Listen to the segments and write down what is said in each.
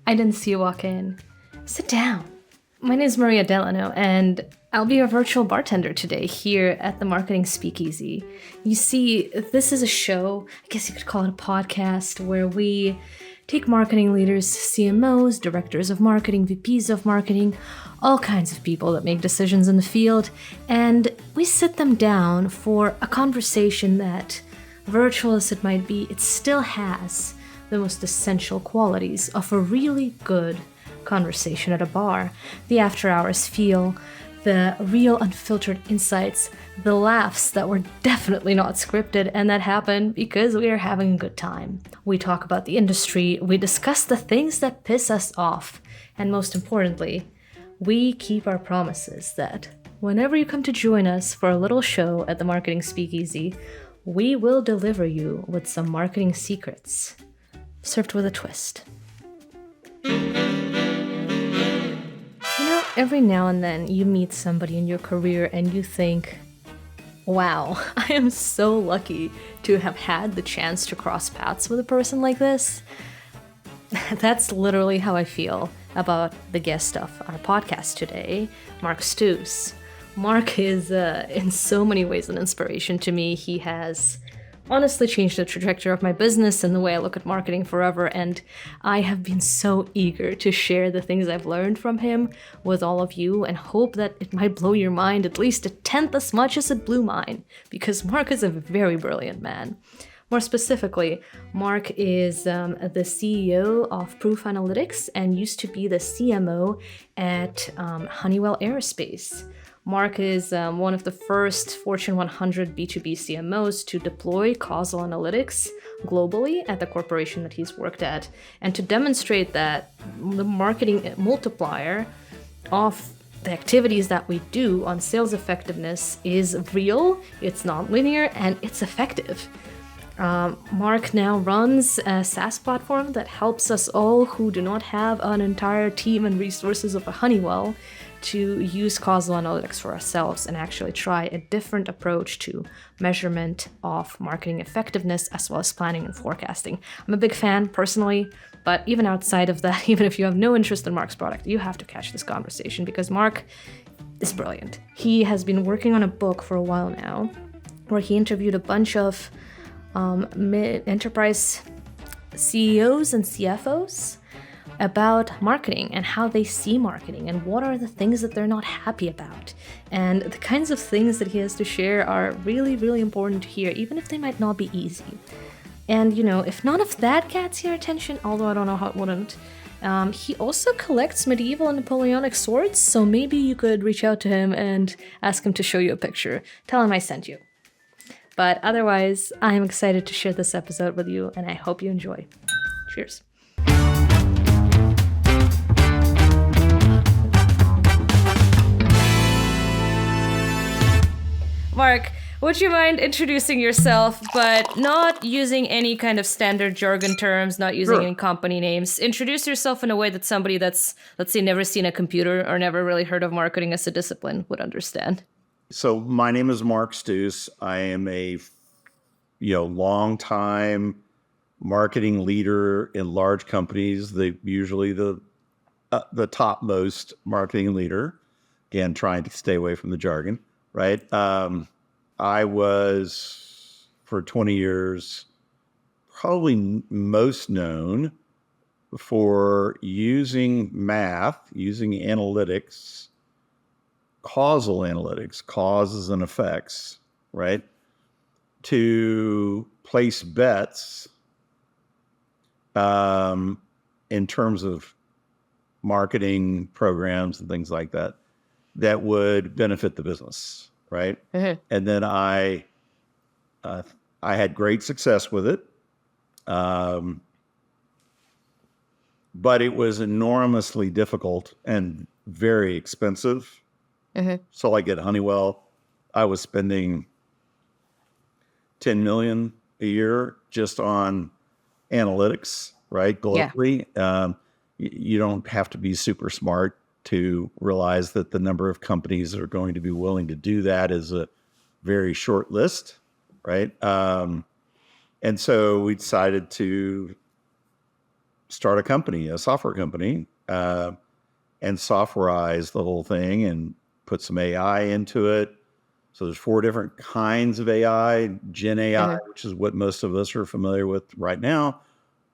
I didn't see you walk in. Sit down. My name is Mariya Delano, and I'll be your virtual bartender today here at the Marketing Speakeasy. You see, this is a show, I guess you could call it a podcast, where we take marketing leaders, CMOs, directors of marketing, VPs of marketing, all kinds of people that make decisions in the field, and we sit them down for a conversation that, virtual as it might be, it still has the most essential qualities of a really good conversation at a bar. The after hours feel, the real unfiltered insights, the laughs that were definitely not scripted and that happen because we are having a good time. We talk about the industry, we discuss the things that piss us off, and most importantly, we keep our promises that whenever you come to join us for a little show at the Marketing Speakeasy, we will deliver you with some marketing secrets, served with a twist. Every now and then you meet somebody in your career and you think, wow, I am so lucky to have had the chance to cross paths with a person like this. That's literally how I feel about the guest of our podcast today, Mark Stouse. Mark is in so many ways an inspiration to me. He has honestly changed the trajectory of my business and the way I look at marketing forever, and I have been so eager to share the things I've learned from him with all of you and hope that it might blow your mind at least a tenth as much as it blew mine, because Mark is a very brilliant man. More specifically, Mark is the CEO of Proof Analytics and used to be the CMO at Honeywell Aerospace. Mark is one of the first Fortune 100 B2B CMOs to deploy causal analytics globally at the corporation that he's worked at, and to demonstrate that the marketing multiplier of the activities that we do on sales effectiveness is real, it's non-linear, and it's effective. Mark now runs a SaaS platform that helps us all who do not have an entire team and resources of a Honeywell to use causal analytics for ourselves and actually try a different approach to measurement of marketing effectiveness as well as planning and forecasting. I'm a big fan personally, but even outside of that, even if you have no interest in Mark's product, you have to catch this conversation because Mark is brilliant. He has been working on a book for a while now where he interviewed a bunch of enterprise CEOs and CFOs about marketing and how they see marketing and what are the things that they're not happy about. And the kinds of things that he has to share are really, really important to hear, even if they might not be easy. And, if none of that gets your attention, although I don't know how it wouldn't, he also collects medieval and Napoleonic swords, so maybe you could reach out to him and ask him to show you a picture. Tell him I sent you. But otherwise, I'm excited to share this episode with you, and I hope you enjoy. Cheers. Mark, would you mind introducing yourself, but not using any kind of standard jargon terms, not using any company names? Introduce yourself in a way that somebody that's, let's say, never seen a computer or never really heard of marketing as a discipline would understand. So my name is Mark Stouse. I am a long-time marketing leader in large companies. Usually the topmost marketing leader. Again, trying to stay away from the jargon, right? I was, for 20 years, probably most known for using math, using analytics, causal analytics, causes and effects, right, to place bets in terms of marketing programs and things like that that would benefit the business, right? Mm-hmm. And then I had great success with it, but it was enormously difficult and very expensive. Mm-hmm. So like at Honeywell, I was spending $10 million a year just on analytics, right? Globally. Yeah. You don't have to be super smart to realize that the number of companies that are going to be willing to do that is a very short list, right? And so we decided to start a company, a software company, and softwareize the whole thing and put some AI into it. So there's 4 different kinds of AI. Gen AI, which is what most of us are familiar with right now,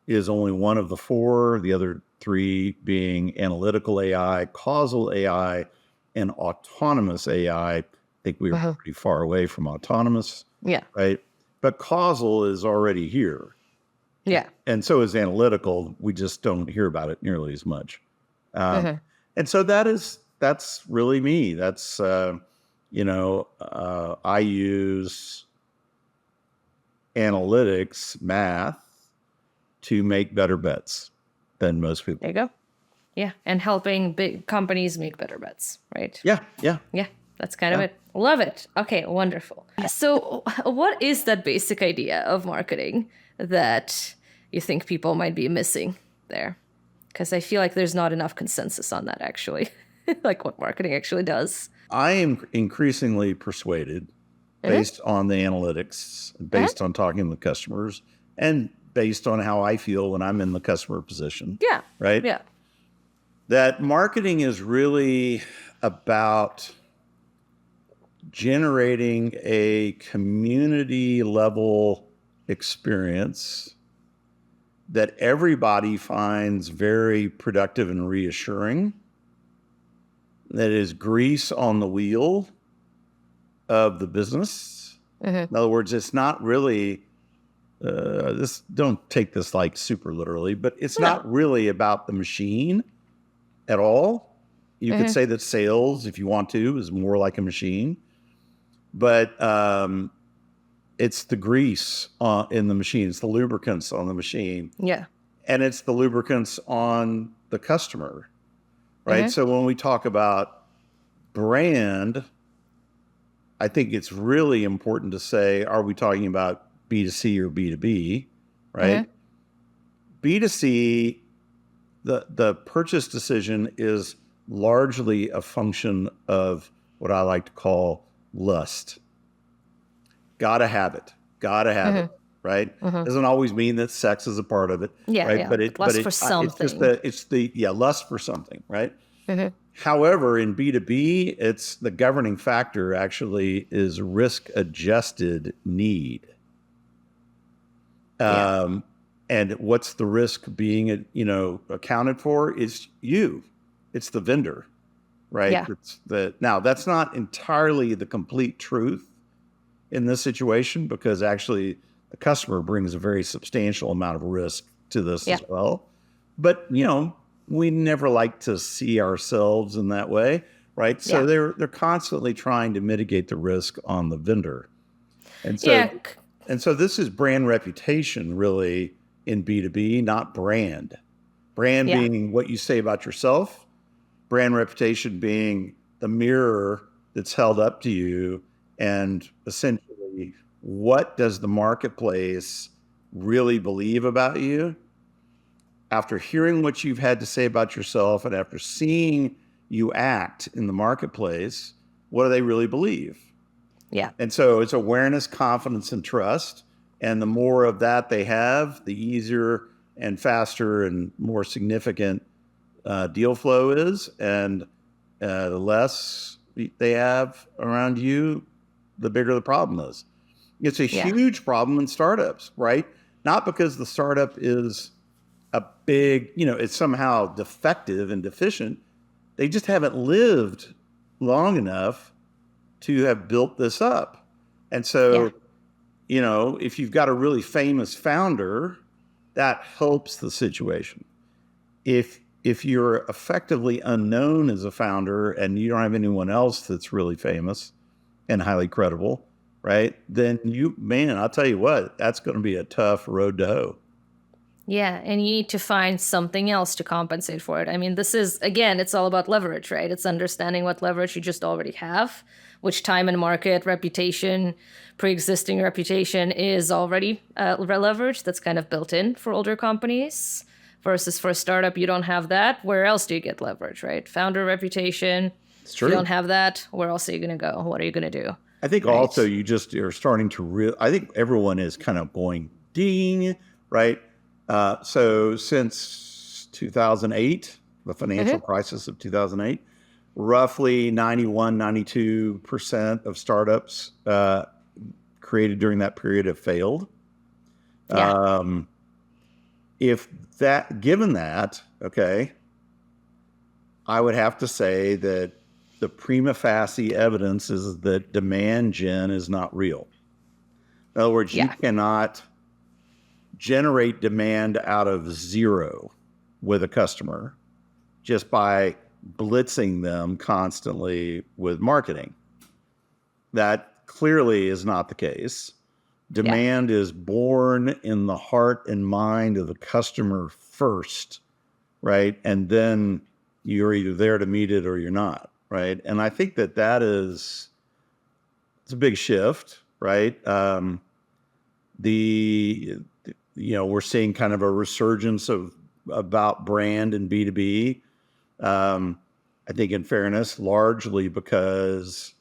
is only one of the 4. The other 3 being analytical AI, causal AI, and autonomous AI. I think we were pretty far away from autonomous. Yeah. Right. But causal is already here. Yeah. And so is analytical. We just don't hear about it nearly as much. And so that's really me. That's, I use analytics, math, to make better bets than most people. There you go. Yeah. And helping big companies make better bets, right? Yeah. Yeah. Yeah. That's kind of it. Love it. Okay, wonderful. So what is that basic idea of marketing that you think people might be missing there? Because I feel like there's not enough consensus on that, actually, like what marketing actually does. I am increasingly persuaded, based on the analytics, based on talking with customers, and based on how I feel when I'm in the customer position. Yeah. Right? Yeah. That marketing is really about generating a community level experience that everybody finds very productive and reassuring, that is grease on the wheel of the business. In other words, it's not really, don't take this like super literally, but it's not really about the machine at all. You could say that sales, if you want to, is more like a machine. But it's the grease in the machine. It's the lubricants on the machine. Yeah. And it's the lubricants on the customer, right? So when we talk about brand, I think it's really important to say, are we talking about B2C or B2B, right? B2C, the purchase decision is largely a function of what I like to call lust. Gotta have it. Gotta have it. Right? Doesn't always mean that sex is a part of it. Yeah. Right. Yeah. But lust for something. it's the lust for something. Right. However, in B2B, it's the governing factor actually is risk adjusted need. And what's the risk being, accounted for is you. It's the vendor. Right. Yeah. Now that's not entirely the complete truth in this situation, because actually the customer brings a very substantial amount of risk to this as well. But, we never like to see ourselves in that way, right? So they're constantly trying to mitigate the risk on the vendor. And so this is brand reputation really in B2B, not brand. Brand being what you say about yourself, brand reputation being the mirror that's held up to you. And essentially, what does the marketplace really believe about you? After hearing what you've had to say about yourself and after seeing you act in the marketplace, what do they really believe? Yeah. And so it's awareness, confidence, and trust. And the more of that they have, the easier and faster and more significant deal flow is. And the less they have around you, the bigger the problem is. It's a huge problem in startups, right? Not because the startup is a big, it's somehow defective and deficient. They just haven't lived long enough to have built this up. And so, if you've got a really famous founder, that helps the situation. If you're effectively unknown as a founder and you don't have anyone else that's really famous and highly credible, right? Then I'll tell you what, that's going to be a tough road to hoe. Yeah, and you need to find something else to compensate for it. I mean, this is, again, it's all about leverage, right? It's understanding what leverage you just already have, which time and market, reputation, pre-existing reputation is already leverage that's kind of built in for older companies. Versus for a startup, you don't have that. Where else do you get leverage, right? Founder reputation. It's true. If you don't have that, where else are you going to go? What are you going to do? I think also you just are starting to I think everyone is kind of going ding, right? So since 2008, the financial crisis of 2008, roughly 91, 92% of startups created during that period have failed. Yeah. Given that, okay, I would have to say that the prima facie evidence is that demand gen is not real. In other words, you Yeah. cannot generate demand out of zero with a customer just by blitzing them constantly with marketing. That clearly is not the case. Yeah. Demand is born in the heart and mind of the customer first, right? And then you're either there to meet it or you're not, right? And I think it's a big shift, right? We're seeing kind of a resurgence about brand and B2B. I think in fairness, largely because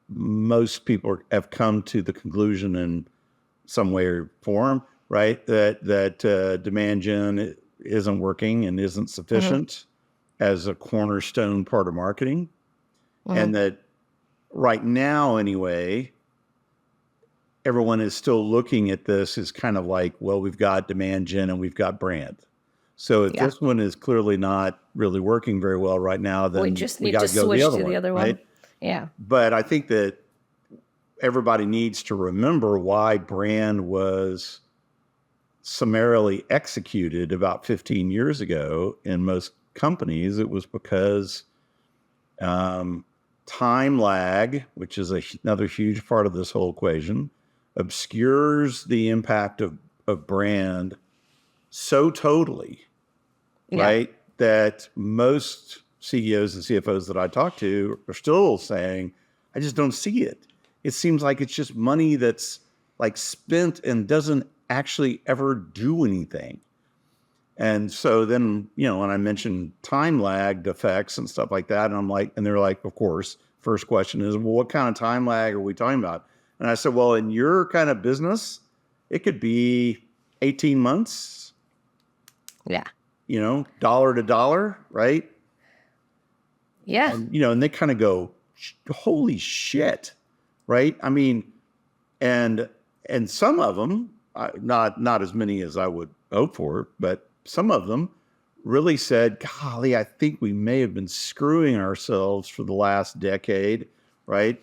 most people have come to the conclusion in some way or form, right, that demand gen isn't working and isn't sufficient as a cornerstone part of marketing. And that right now, anyway, everyone is still looking at this as kind of like, well, we've got demand gen and we've got brand. So if Yeah. this one is clearly not really working very well right now, We then just we need got to to go to the switch other to the one, other right? one. Yeah. But I think that everybody needs to remember why brand was summarily executed about 15 years ago in most companies. It was because time lag, which is another huge part of this whole equation, obscures the impact of brand so totally, Yeah. right? That most CEOs and CFOs that I talk to are still saying, I just don't see it. It seems like it's just money that's like spent and doesn't actually ever do anything. And so then, when I mentioned time lagged effects and stuff like that, and they're like, of course, first question is, well, what kind of time lag are we talking about? And I said, well, in your kind of business, it could be 18 months, Yeah. dollar to dollar, right? Yeah. And they kind of go, holy shit, right? I mean, and some of them, not as many as I would hope for, but some of them really said, golly, I think we may have been screwing ourselves for the last decade, right?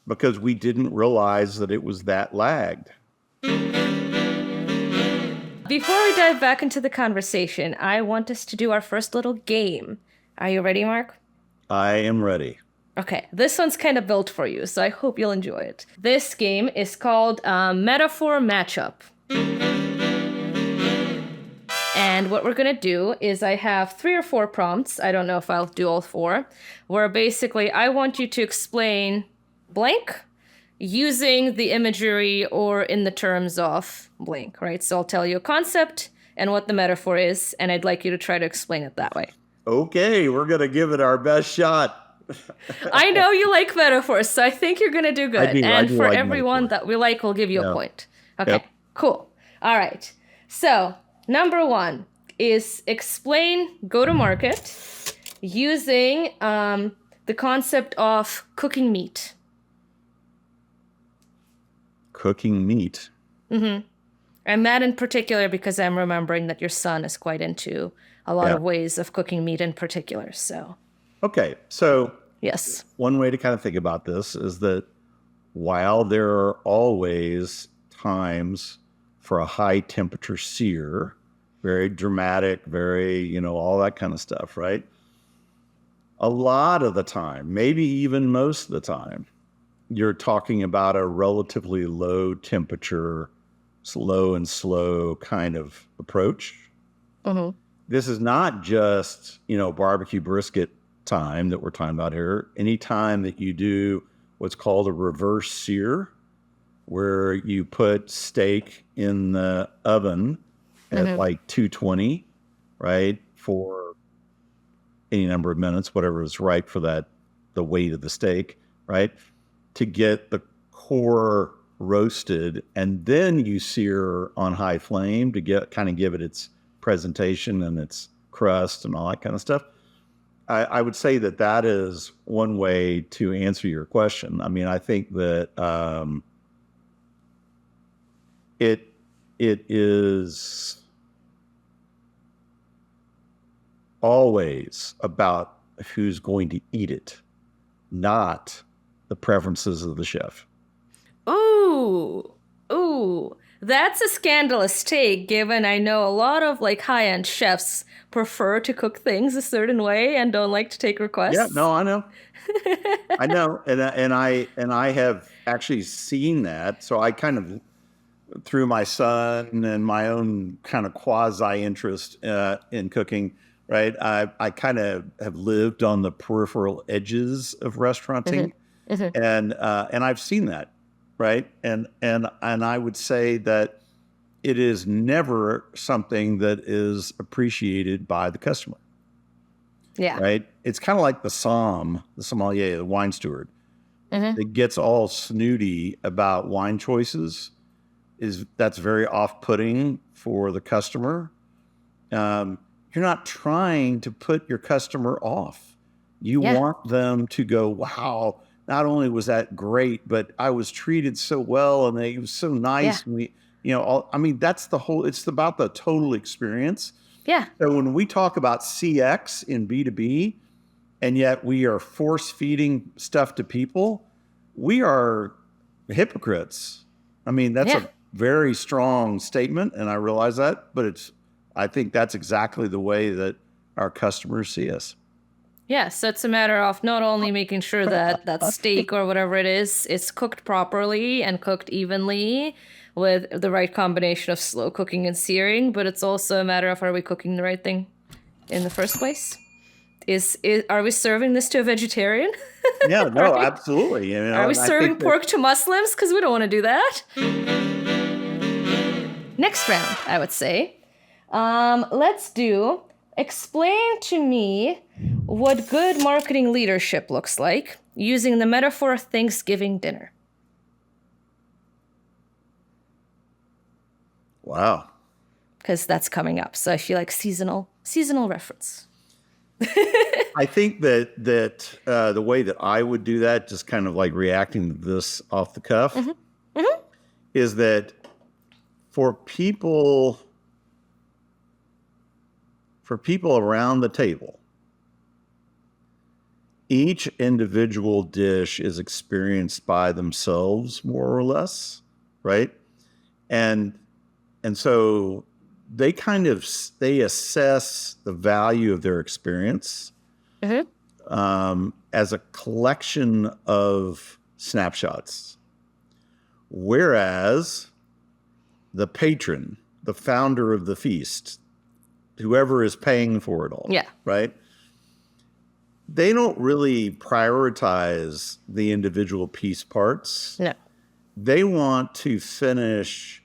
Because we didn't realize that it was that lagged. Before we dive back into the conversation, I want us to do our first little game. Are you ready, Mark? I am ready. Okay, this one's kind of built for you, so I hope you'll enjoy it. This game is called Metaphor Matchup. And what we're going to do is I have 3 or 4 prompts. I don't know if I'll do all 4. Where basically I want you to explain blank using the imagery or in the terms of blank, right? So I'll tell you a concept and what the metaphor is, and I'd like you to try to explain it that way. Okay, we're going to give it our best shot. I know you like metaphors, so I think you're going to do good. I do for like everyone metaphors. that we like, we'll give you a point. Okay, Yep. Cool. All right. So, number 1 is explain go-to-market using the concept of cooking meat. Cooking meat. And that in particular because I'm remembering that your son is quite into a lot of ways of cooking meat in particular. So, okay, so yes. One way to kind of think about this is that while there are always times for a high temperature sear, very dramatic, very, all that kind of stuff, right? A lot of the time, maybe even most of the time, you're talking about a relatively low temperature, slow and slow kind of approach. This is not just, barbecue brisket time that we're talking about here. Any time that you do what's called a reverse sear, where you put steak in the oven at like 220, right, for any number of minutes, whatever is right for the weight of the steak, right, to get the core roasted, and then you sear on high flame to give it its presentation and its crust and all that kind of stuff. I would say that is one way to answer your question. I mean, I think that it is always about who's going to eat it, not the preferences of the chef. Ooh, that's a scandalous take, given I know a lot of like high-end chefs prefer to cook things a certain way and don't like to take requests. Yeah, no, I know. I know. And I have actually seen that. So I kind of, through my son and my own kind of quasi interest in cooking, right? I kind of have lived on the peripheral edges of restauranting, and I've seen that, right? And I would say that it is never something that is appreciated by the customer. Yeah. Right. It's kind of like the sommelier, the wine steward, that gets all snooty about wine choices. That's very off-putting for the customer. You're not trying to put your customer off. You want them to go, wow, not only was that great, but I was treated so well and it was so nice. And it's about the total experience. Yeah. So when we talk about CX in B2B, and yet we are force feeding stuff to people, we are hypocrites. I mean, that's a very strong statement, and I realize that, but I think that's exactly the way that our customers see us. Yeah, so it's a matter of not only making sure that that steak or whatever it is cooked properly and cooked evenly with the right combination of slow cooking and searing, but it's also a matter of, are we cooking the right thing in the first place? Are we serving this to a vegetarian? Yeah, no, absolutely. Are we serving pork to Muslims? Because we don't want to do that. Next round, I would say. Let's do explain to me what good marketing leadership looks like using the metaphor of Thanksgiving dinner. Wow. Because that's coming up. So I feel like seasonal reference. I think that the way that I would do that, just kind of like reacting to this off the cuff, is that for people around the table, each individual dish is experienced by themselves, more or less, right? And so they assess the value of their experience as a collection of snapshots. Whereas the patron, the founder of the feast, whoever is paying for it all, right? They don't really prioritize the individual piece parts. No. They want to finish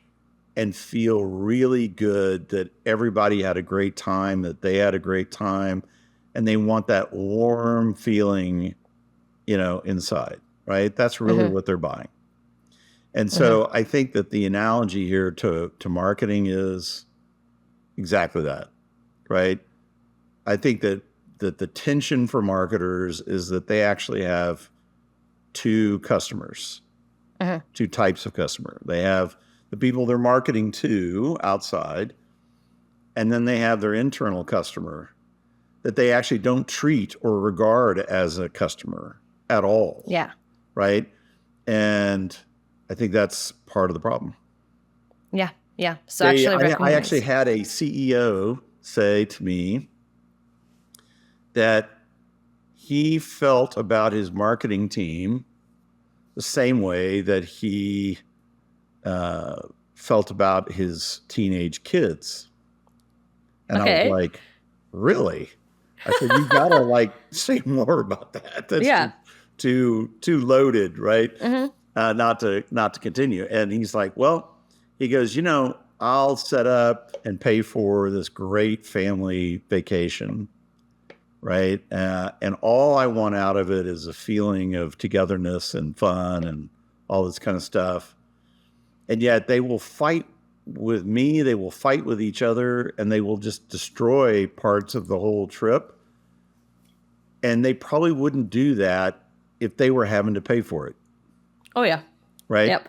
and feel really good that everybody had a great time, that they had a great time, and they want that warm feeling, inside, right? That's really what they're buying. And so I think that the analogy here to marketing is exactly that, right? I think that the tension for marketers is that they actually have two customers, two types of customer. They have the people they're marketing to outside, and then they have their internal customer that they actually don't treat or regard as a customer at all. Yeah. Right? And I think that's part of the problem. Yeah. Yeah. So I actually had a CEO say to me that he felt about his marketing team the same way that he felt about his teenage kids. And I was like, really? I said, you gotta say more about that. That's too loaded, right? Not to continue. And he's like, well, he goes, I'll set up and pay for this great family vacation, right? And all I want out of it is a feeling of togetherness and fun and all this kind of stuff. And yet they will fight with me, they will fight with each other, and they will just destroy parts of the whole trip. And they probably wouldn't do that if they were having to pay for it. Oh, yeah. Right? Yep.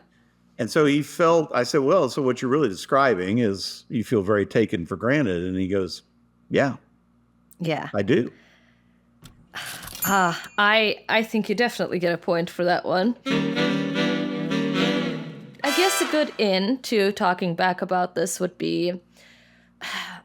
And so he felt, I said, well, so what you're really describing is you feel very taken for granted. And he goes, yeah, I do. I think you definitely get a point for that one. I guess a good in to talking back about this would be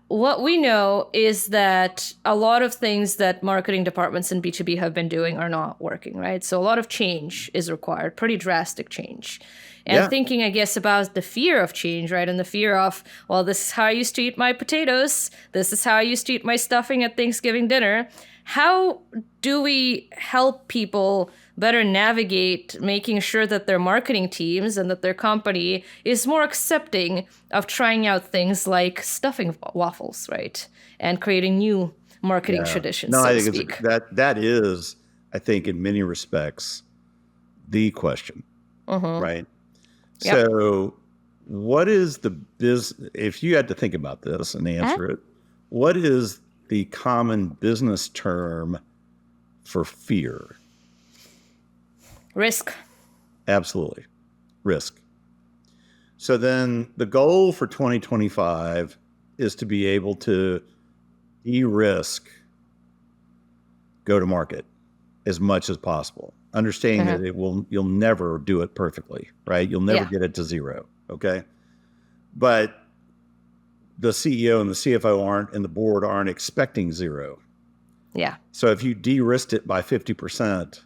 what we know is that a lot of things that marketing departments in B2B have been doing are not working, right? So a lot of change is required, pretty drastic change. And thinking, I guess, about the fear of change, right? And the fear of, well, this is how I used to eat my potatoes. This is how I used to eat my stuffing at Thanksgiving dinner. How do we help people better navigate making sure that their marketing teams and that their company is more accepting of trying out things like stuffing waffles, right? And creating new marketing traditions, so to speak. That is, I think, in many respects, the question, right? Yep. So what is the business, if you had to think about this and answer it, what is the common business term for fear? Risk. Absolutely. Risk. So then the goal for 2025 is to be able to de-risk go-to-market as much as possible. Understanding that you'll never do it perfectly, right? You'll never get it to zero, okay? But the CEO and the CFO and the board aren't expecting zero. Yeah. So if you de-risked it by 50%,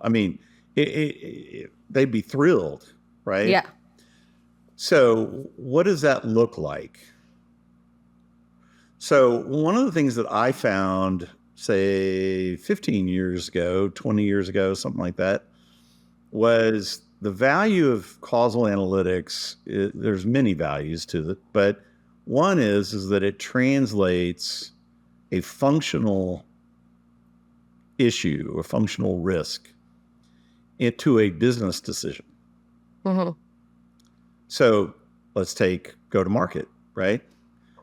I mean, they'd be thrilled, right? Yeah. So what does that look like? So one of the things that I found, say 15 years ago, 20 years ago, something like that, was the value of causal analytics. There's many values to it, but one is that it translates a functional issue, a functional risk, into a business decision. So let's take go to market, right?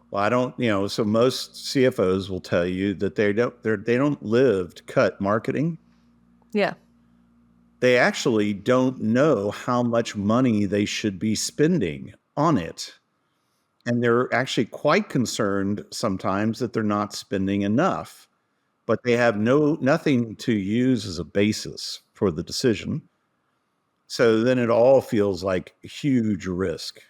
Well, I don't, so most CFOs will tell you that they don't live to cut marketing. Yeah. They actually don't know how much money they should be spending on it. And they're actually quite concerned sometimes that they're not spending enough, but they have nothing to use as a basis for the decision. So then it all feels like a huge risk.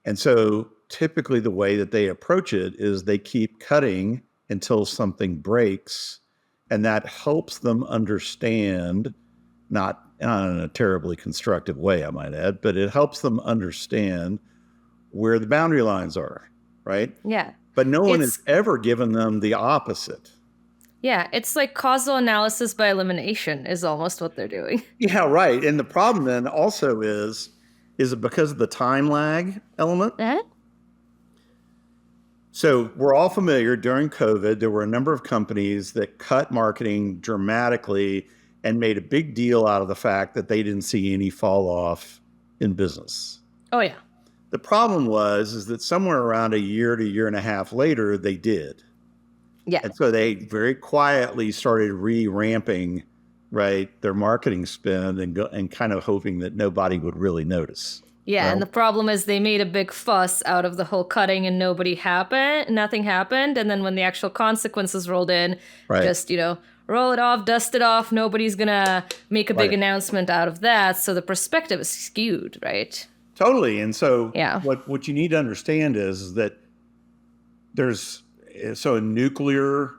And so typically the way that they approach it is they keep cutting until something breaks, and that helps them understand, not in a terribly constructive way, I might add, but it helps them understand where the boundary lines are, right? Yeah. But no one has ever given them the opposite. Yeah, it's like causal analysis by elimination is almost what they're doing. Yeah, right. And the problem then also is it because of the time lag element? So we're all familiar, during COVID, there were a number of companies that cut marketing dramatically and made a big deal out of the fact that they didn't see any fall off in business. Oh, yeah. The problem is that somewhere around a year to year and a half later, they did. Yeah. And so they very quietly started re-ramping, right, their marketing spend and kind of hoping that nobody would really notice. Yeah, right? And the problem is they made a big fuss out of the whole cutting and nothing happened. And then when the actual consequences rolled in, just, roll it off, dust it off. Nobody's going to make a big announcement out of that. So the perspective is skewed, right? Totally. And so what you need to understand is that so in nuclear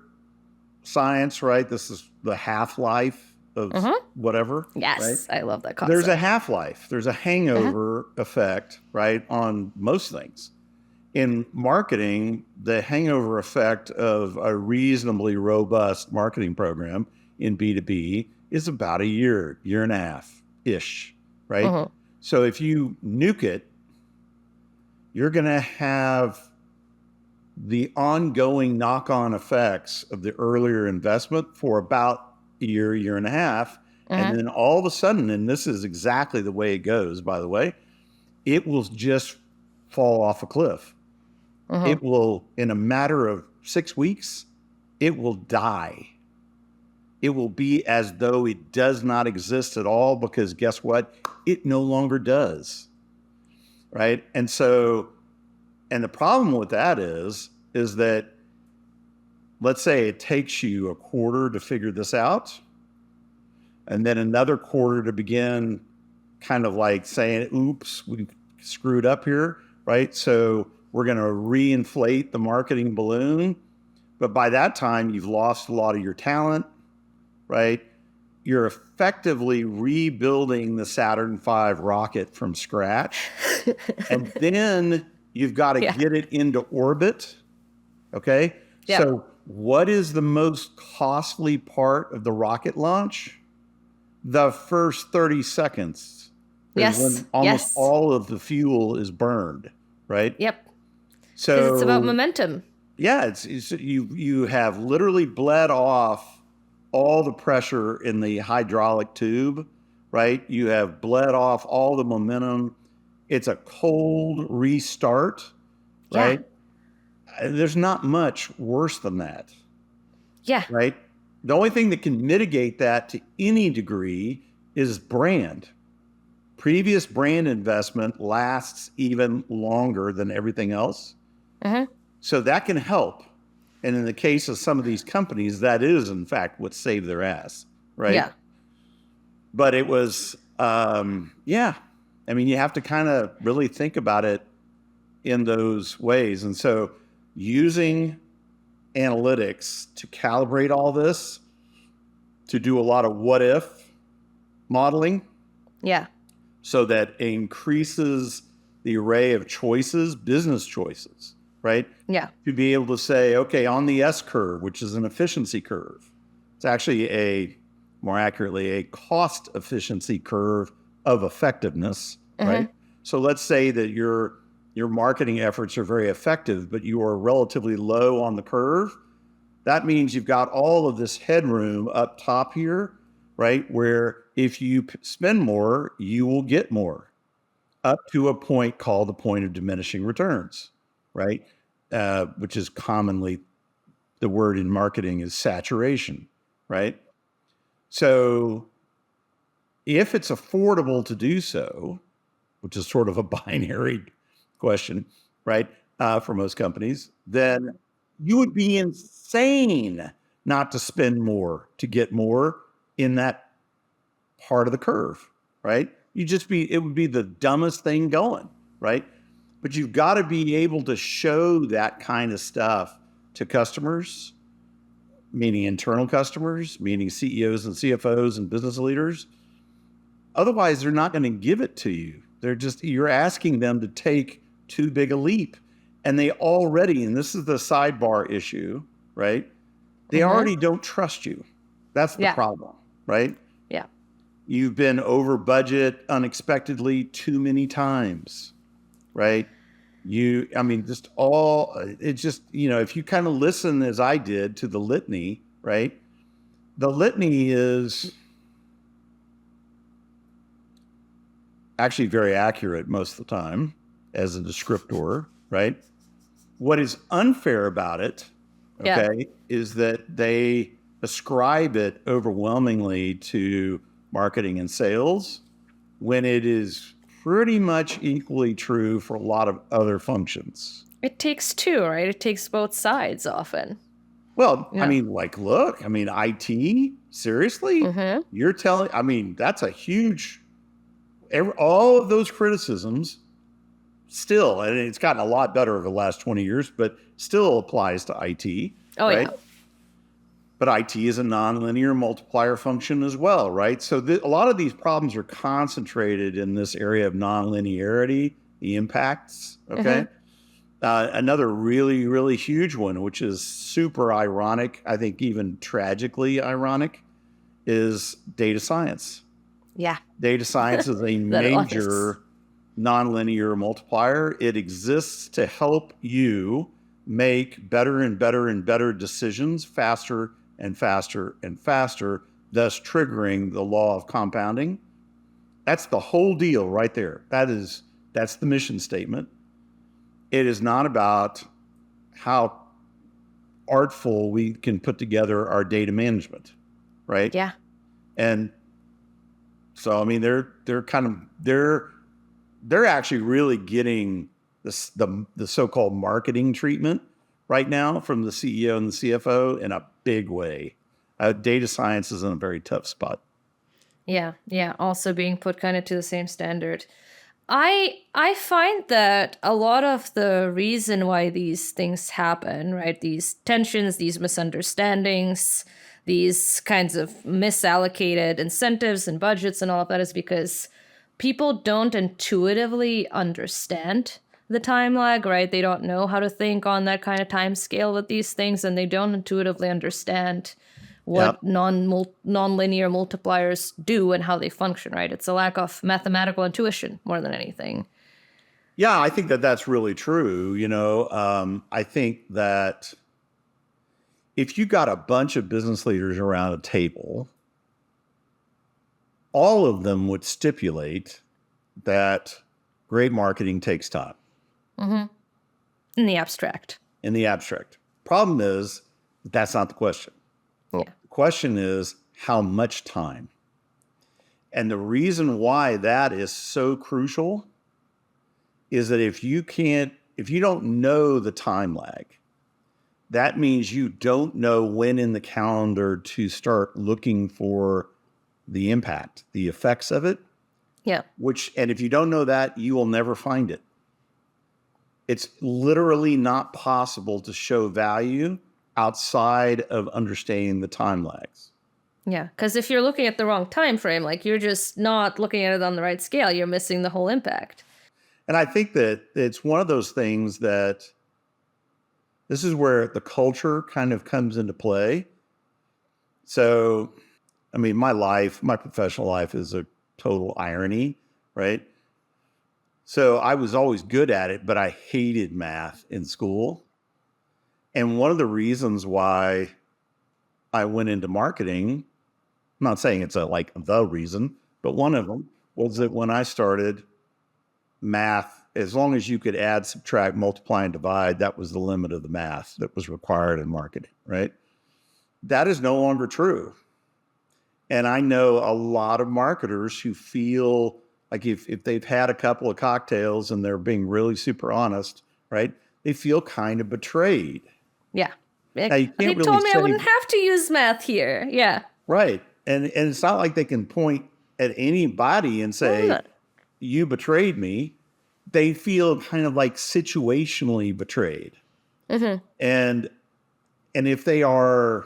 science, right? This is the half-life of whatever. Yes, right? I love that concept. There's a half-life. There's a hangover effect, right, on most things. In marketing, the hangover effect of a reasonably robust marketing program in B2B is about a year and a half-ish, right? So if you nuke it, you're going to have the ongoing knock-on effects of the earlier investment for about a year and a half. And then all of a sudden, and this is exactly the way it goes, by the way, it will just fall off a cliff. It will, in a matter of 6 weeks, it will die. It will be as though it does not exist at all, because guess what? It no longer does. Right? And so, and the problem with that is that, let's say it takes you a quarter to figure this out, and then another quarter to begin kind of like saying, oops, we screwed up here, right? So we're going to reinflate the marketing balloon. But by that time, you've lost a lot of your talent, right? You're effectively rebuilding the Saturn V rocket from scratch. And then you've got to get it into orbit. Okay. Yeah. So what is the most costly part of the rocket launch? The first 30 seconds. When almost all of the fuel is burned, right? Yep. So because it's about momentum. Yeah, it's you have literally bled off all the pressure in the hydraulic tube, right? You have bled off all the momentum. It's a cold restart, right? There's not much worse than that. Yeah. Right? The only thing that can mitigate that to any degree is brand. Previous brand investment lasts even longer than everything else. So that can help. And in the case of some of these companies, that is, in fact, what saved their ass, right? Yeah. But it was, I mean, you have to kind of really think about it in those ways. And so using analytics to calibrate all this, to do a lot of what if modeling. Yeah. So that increases the array of choices, business choices, right? Yeah. To be able to say, okay, on the S curve, which is an efficiency curve, it's actually more accurately, a cost efficiency curve of effectiveness, right? So let's say that your marketing efforts are very effective, but you are relatively low on the curve. That means you've got all of this headroom up top here, right? Where if you spend more, you will get more, up to a point called the point of diminishing returns, right? Which is commonly, the word in marketing is saturation, right? So if it's affordable to do so, which is sort of a binary question, right? For most companies, then you would be insane not to spend more to get more in that part of the curve, right? It would be the dumbest thing going, right? But you've got to be able to show that kind of stuff to customers, meaning internal customers, meaning CEOs and CFOs and business leaders. Otherwise, they're not going to give it to you. You're asking them to take too big a leap. And they already, and this is the sidebar issue, right? They already don't trust you. That's the problem, right? Yeah. You've been over budget unexpectedly too many times, right? If you kind of listen as I did to the litany, right? The litany is actually very accurate most of the time as a descriptor, right? What is unfair about it, is that they ascribe it overwhelmingly to marketing and sales, when it is pretty much equally true for a lot of other functions. It takes two, right? It takes both sides often. Well, look, IT, seriously? You're telling, that's a huge, all of those criticisms still, and it's gotten a lot better over the last 20 years, but still applies to IT. Right? Yeah. But IT is a nonlinear multiplier function as well, right? So a lot of these problems are concentrated in this area of nonlinearity, the impacts, okay? Another really, really huge one, which is super ironic, I think even tragically ironic, is data science. Yeah. Data science is a major nonlinear multiplier. It exists to help you make better and better and better decisions faster and faster and faster thus triggering the law of compounding. That's the whole deal right there. That's the mission statement. It is not about how artful we can put together our data management, right? Yeah. And so, I mean, they're actually really getting the so-called marketing treatment right now from the CEO and the CFO in a big way. Data science is in a very tough spot. Yeah, yeah. Also being put kind of to the same standard. I find that a lot of the reason why these things happen, right? These tensions, these misunderstandings, these kinds of misallocated incentives and budgets and all of that is because people don't intuitively understand the time lag, right? They don't know how to think on that kind of time scale with these things, and they don't intuitively understand what non-linear multipliers do and how they function, right? It's a lack of mathematical intuition more than anything. Yeah, I think that that's really true. I think that if you got a bunch of business leaders around a table, all of them would stipulate that great marketing takes time. Mm-hmm. In the abstract. In the abstract. Problem is, that's not the question. Yeah. The question is, how much time? And the reason why that is so crucial is that if you don't know the time lag, that means you don't know when in the calendar to start looking for the impact, the effects of it. Yeah. And if you don't know that, you will never find it. It's literally not possible to show value outside of understanding the time lags. Yeah, because if you're looking at the wrong time frame, like you're just not looking at it on the right scale, you're missing the whole impact. And I think that it's one of those things that this is where the culture kind of comes into play. So, I mean, my professional life is a total irony, right? So I was always good at it, but I hated math in school. And one of the reasons why I went into marketing, I'm not saying it's the reason, but one of them was that when I started, math, as long as you could add, subtract, multiply, and divide, that was the limit of the math that was required in marketing, right? That is no longer true. And I know a lot of marketers who feel like if they've had a couple of cocktails and they're being really super honest, right? They feel kind of betrayed. Yeah. Now, you can't they really told me say, I wouldn't have to use math here. Yeah. Right. And it's not like they can point at anybody and say, you betrayed me. They feel kind of like situationally betrayed. Mm-hmm. And if they are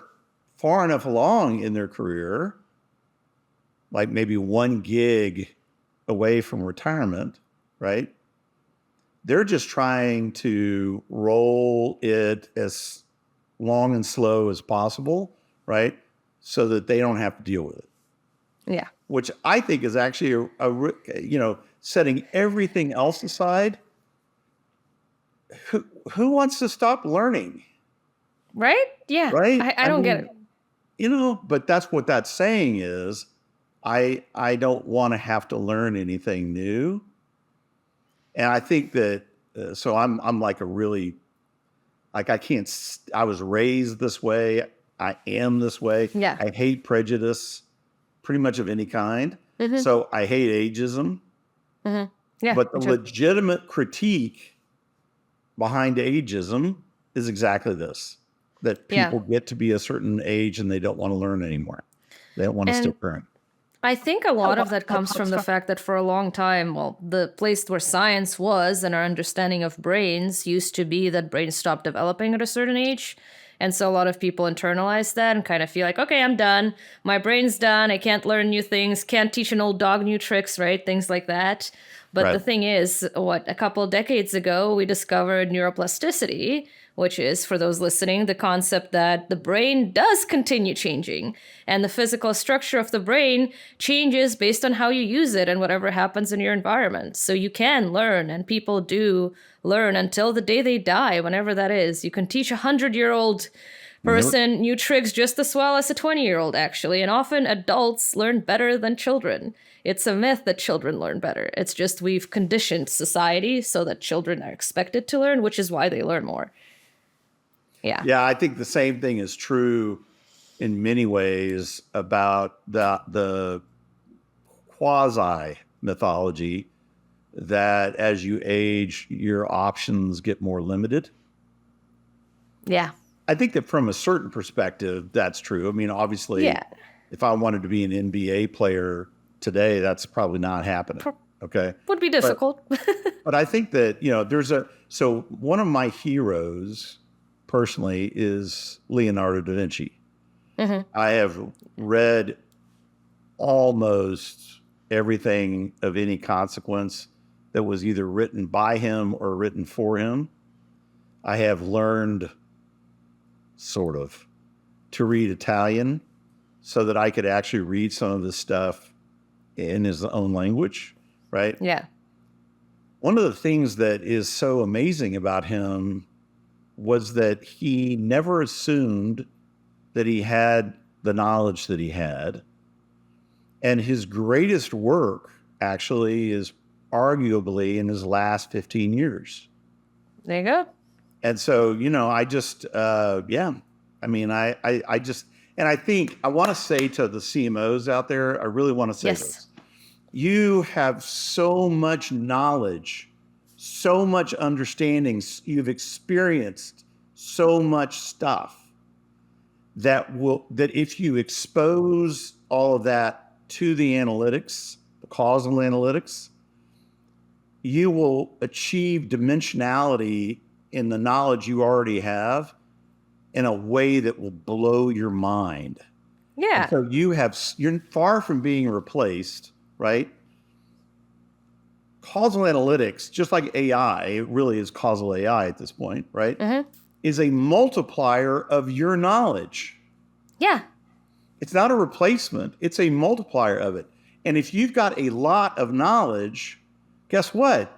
far enough along in their career, like maybe 1 gig away from retirement, right? They're just trying to roll it as long and slow as possible, right? So that they don't have to deal with it. Yeah. Which I think is actually setting everything else aside. Who wants to stop learning? Right? Yeah. Right? I don't get it. But that's what that's saying is I don't want to have to learn anything new. And I think that, so I'm like I was raised this way. I am this way. Yeah. I hate prejudice pretty much of any kind. Mm-hmm. So I hate ageism. Mm-hmm. Yeah. But the legitimate critique behind ageism is exactly this, that people get to be a certain age and they don't want to learn anymore. They don't want to stay current. I think a lot of that comes from the fact that for a long time, the place where science was and our understanding of brains used to be that brains stopped developing at a certain age. And so a lot of people internalize that and kind of feel like, okay, I'm done. My brain's done. I can't learn new things. Can't teach an old dog new tricks, right? Things like that. But the thing is, a couple of decades ago, we discovered neuroplasticity, which is, for those listening, the concept that the brain does continue changing. And the physical structure of the brain changes based on how you use it and whatever happens in your environment. So you can learn, and people do learn until the day they die, whenever that is. You can teach a 100-year-old Person knew tricks just as well as a 20-year-old, actually, and often adults learn better than children. It's a myth that children learn better. It's just we've conditioned society so that children are expected to learn, which is why they learn more. Yeah. Yeah, I think the same thing is true in many ways about the quasi mythology that as you age, your options get more limited. Yeah. I think that from a certain perspective, that's true. I mean, obviously, if I wanted to be an NBA player today, that's probably not happening. Okay. Would be difficult. But I think that, so one of my heroes personally is Leonardo da Vinci. I have read almost everything of any consequence that was either written by him or written for him. I have learned sort of to read Italian so that I could actually read some of this stuff in his own language, right? Yeah. One of the things that is so amazing about him was that he never assumed that he had the knowledge that he had. And his greatest work actually is arguably in his last 15 years. There you go. And so, I just, I think I want to say to the CMOs out there, I really want to say this. You have so much knowledge, so much understanding. You've experienced so much stuff that if you expose all of that to the analytics, the causal analytics, you will achieve dimensionality in the knowledge you already have in a way that will blow your mind. Yeah. And so you're far from being replaced, right? Causal analytics, just like AI, it really is causal AI at this point, right? Is a multiplier of your knowledge. Yeah. It's not a replacement. It's a multiplier of it. And if you've got a lot of knowledge, guess what?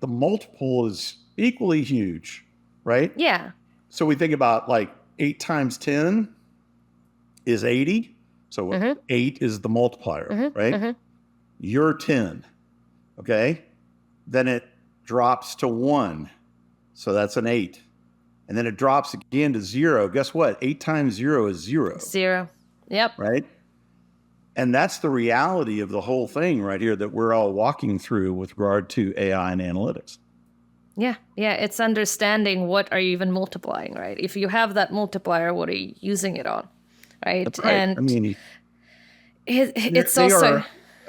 The multiple is equally huge, right? Yeah. So we think about 8 times 10 is 80. So 8 is the multiplier, right? You're 10, okay? Then it drops to 1. So that's an 8. And then it drops again to 0. Guess what? 8 times 0 is 0. 0. Yep. Right? And that's the reality of the whole thing right here that we're all walking through with regard to AI and analytics. Yeah. Yeah. It's understanding what are you even multiplying, right? If you have that multiplier, what are you using it on? Right. That's right. And I mean,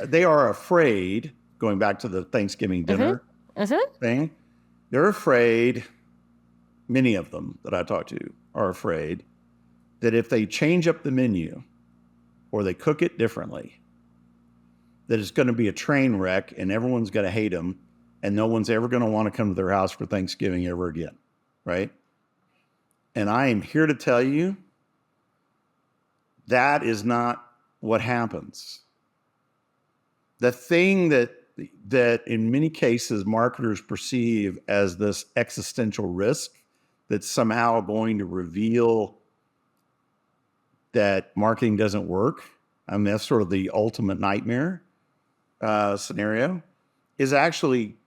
they are afraid, going back to the Thanksgiving dinner thing, they're afraid, many of them that I talk to are afraid that if they change up the menu or they cook it differently, that it's going to be a train wreck and everyone's going to hate them and no one's ever going to want to come to their house for Thanksgiving ever again, right? And I am here to tell you that is not what happens. The thing that in many cases marketers perceive as this existential risk that's somehow going to reveal that marketing doesn't work, I mean, that's sort of the ultimate nightmare scenario, is actually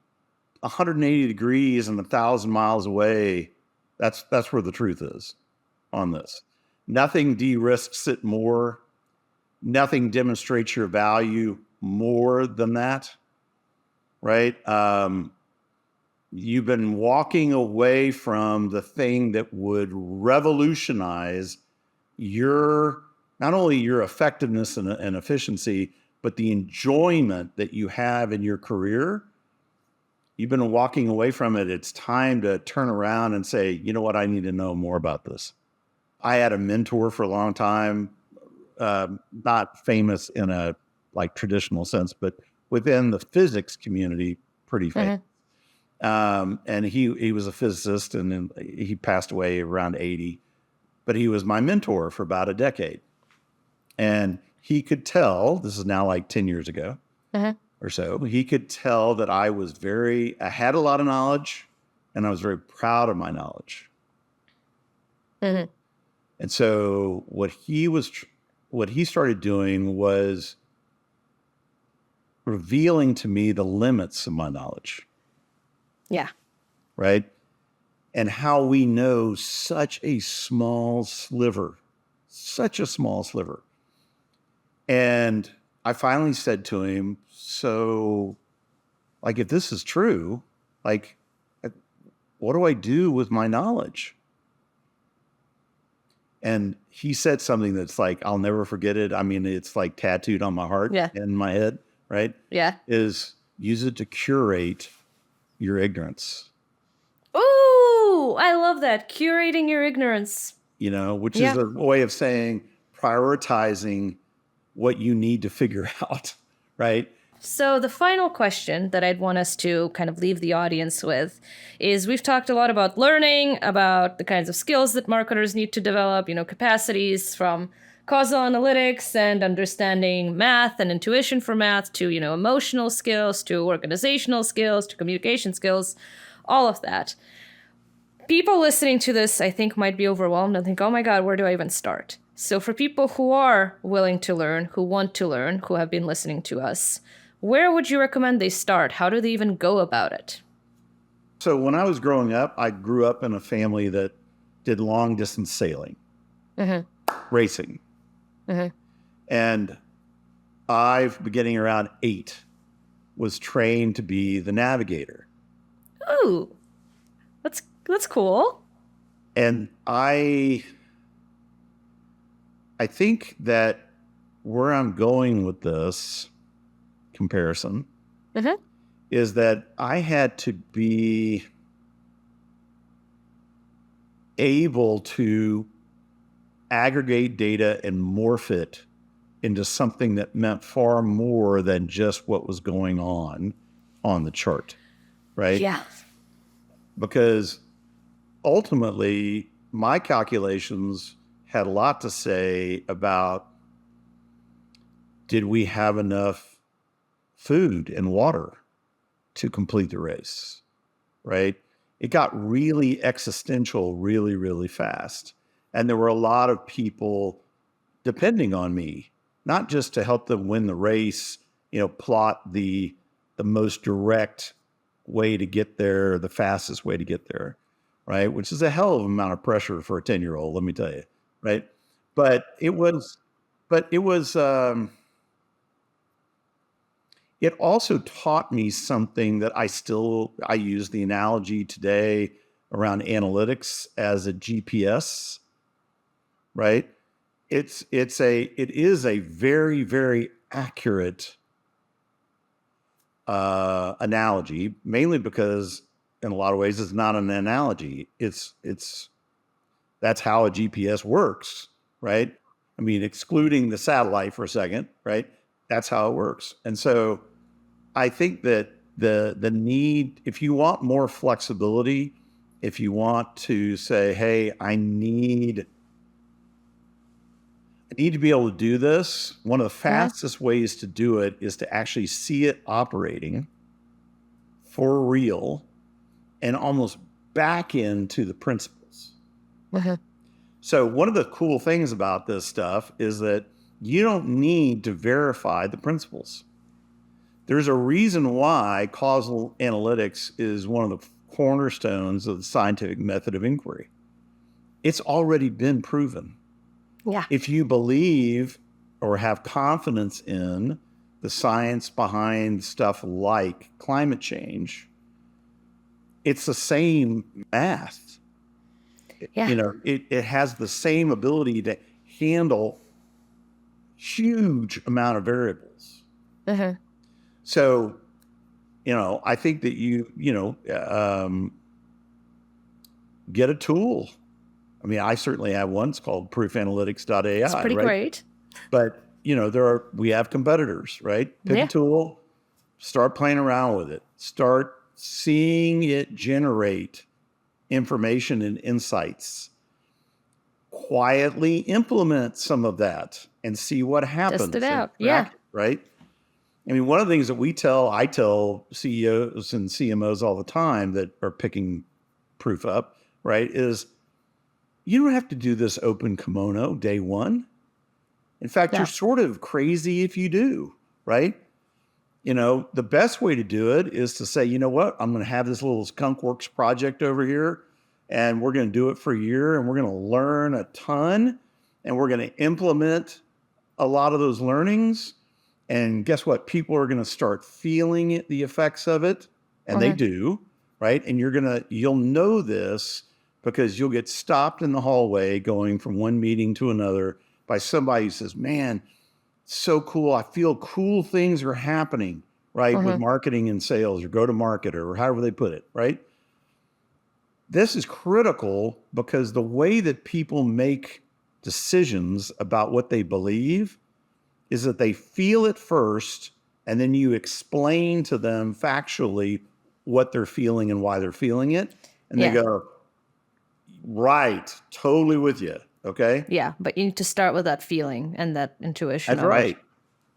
180 degrees and 1,000 miles away. That's where the truth is on this. Nothing de-risks it more. Nothing demonstrates your value more than that, right? You've been walking away from the thing that would revolutionize not only your effectiveness and efficiency, but the enjoyment that you have in your career. You've been walking away from it. It's time to turn around and say, you know what? I need to know more about this. I had a mentor for a long time, not famous in a traditional sense, but within the physics community, pretty famous. And he was a physicist, and he passed away around 80. But he was my mentor for about a decade. And he could tell, this is now 10 years ago or so, he could tell that I had a lot of knowledge and I was very proud of my knowledge. And so what he started doing was revealing to me the limits of my knowledge. Yeah. Right. And how we know such a small sliver. And I finally said to him, so, like, if this is true, like, what do I do with my knowledge? And he said something that's like, I'll never forget it. I mean, it's like tattooed on my heart and my head, right? Yeah. Is use it to curate your ignorance. Ooh, I love that. Curating your ignorance. Which is a way of saying prioritizing what you need to figure out, right? So the final question that I'd want us to kind of leave the audience with is we've talked a lot about learning, about the kinds of skills that marketers need to develop, capacities from causal analytics and understanding math and intuition for math to, emotional skills, to organizational skills, to communication skills, all of that. People listening to this, I think, might be overwhelmed and think, oh my God, where do I even start? So for people who are willing to learn, who want to learn, who have been listening to us, where would you recommend they start? How do they even go about it? So when I was growing up, I grew up in a family that did long distance sailing, racing. And I, beginning around 8, was trained to be the navigator. Ooh, that's cool. And I think that where I'm going with this comparison is that I had to be able to aggregate data and morph it into something that meant far more than just what was going on the chart, right? Yeah. Because ultimately, my calculations had a lot to say about, did we have enough food and water to complete the race, right? It got really existential really, really fast. And there were a lot of people depending on me, not just to help them win the race, plot the most direct way to get there, the fastest way to get there, right? Which is a hell of an amount of pressure for a 10-year-old, let me tell you, right? But it also taught me something that I use the analogy today around analytics as a GPS, right? It is a very, very accurate analogy, mainly because in a lot of ways it's not an analogy. That's how a GPS works, right? I mean, excluding the satellite for a second, right? That's how it works. And so I think that the need, if you want more flexibility, if you want to say, hey, I need to be able to do this, one of the fastest ways to do it is to actually see it operating for real and almost back into the principles. So one of the cool things about this stuff is that you don't need to verify the principles. There's a reason why causal analytics is one of the cornerstones of the scientific method of inquiry. It's already been proven. Yeah. If you believe or have confidence in the science behind stuff like climate change, it's the same math. Yeah. It has the same ability to handle huge amount of variables. So, I think that get a tool. I mean, I certainly have one. It's called proofanalytics.ai. It's pretty great. But, we have competitors, right? Pick a tool, start playing around with it, start seeing it generate information and insights. Quietly implement some of that and see what happens. Test it out. Yeah. Right? I mean, one of the things that I tell CEOs and CMOs all the time that are picking proof up, right, is, you don't have to do this open kimono day one. In fact, Yeah. you're sort of crazy if you do, right? The best way to do it is to say, you know what, I'm going to have this little Skunk Works project over here, and we're going to do it for a year, and we're going to learn a ton, and we're going to implement a lot of those learnings. And guess what? People are going to start feeling it, the effects of it, and they do, right? And you'll know this because you'll get stopped in the hallway going from one meeting to another by somebody who says, man, so cool. I feel cool things are happening, right? With marketing and sales or go to market or however they put it, right? This is critical because the way that people make decisions about what they believe is that they feel it first, and then you explain to them factually what they're feeling and why they're feeling it. And they go, right, totally with you. Okay. Yeah, but you need to start with that feeling and that intuition. That's right.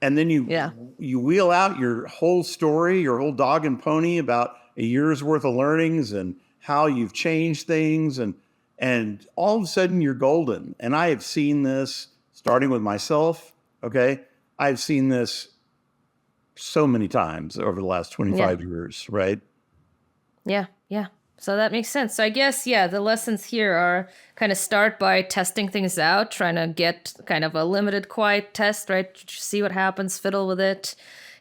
And then you wheel out your whole story, your whole dog and pony about a year's worth of learnings and how you've changed things. And all of a sudden you're golden. And I have seen this starting with myself. Okay. I've seen this so many times over the last 25 years. Right. Yeah. Yeah. So that makes sense. So I guess, the lessons here are kind of start by testing things out, trying to get kind of a limited quiet test, right? See what happens, fiddle with it.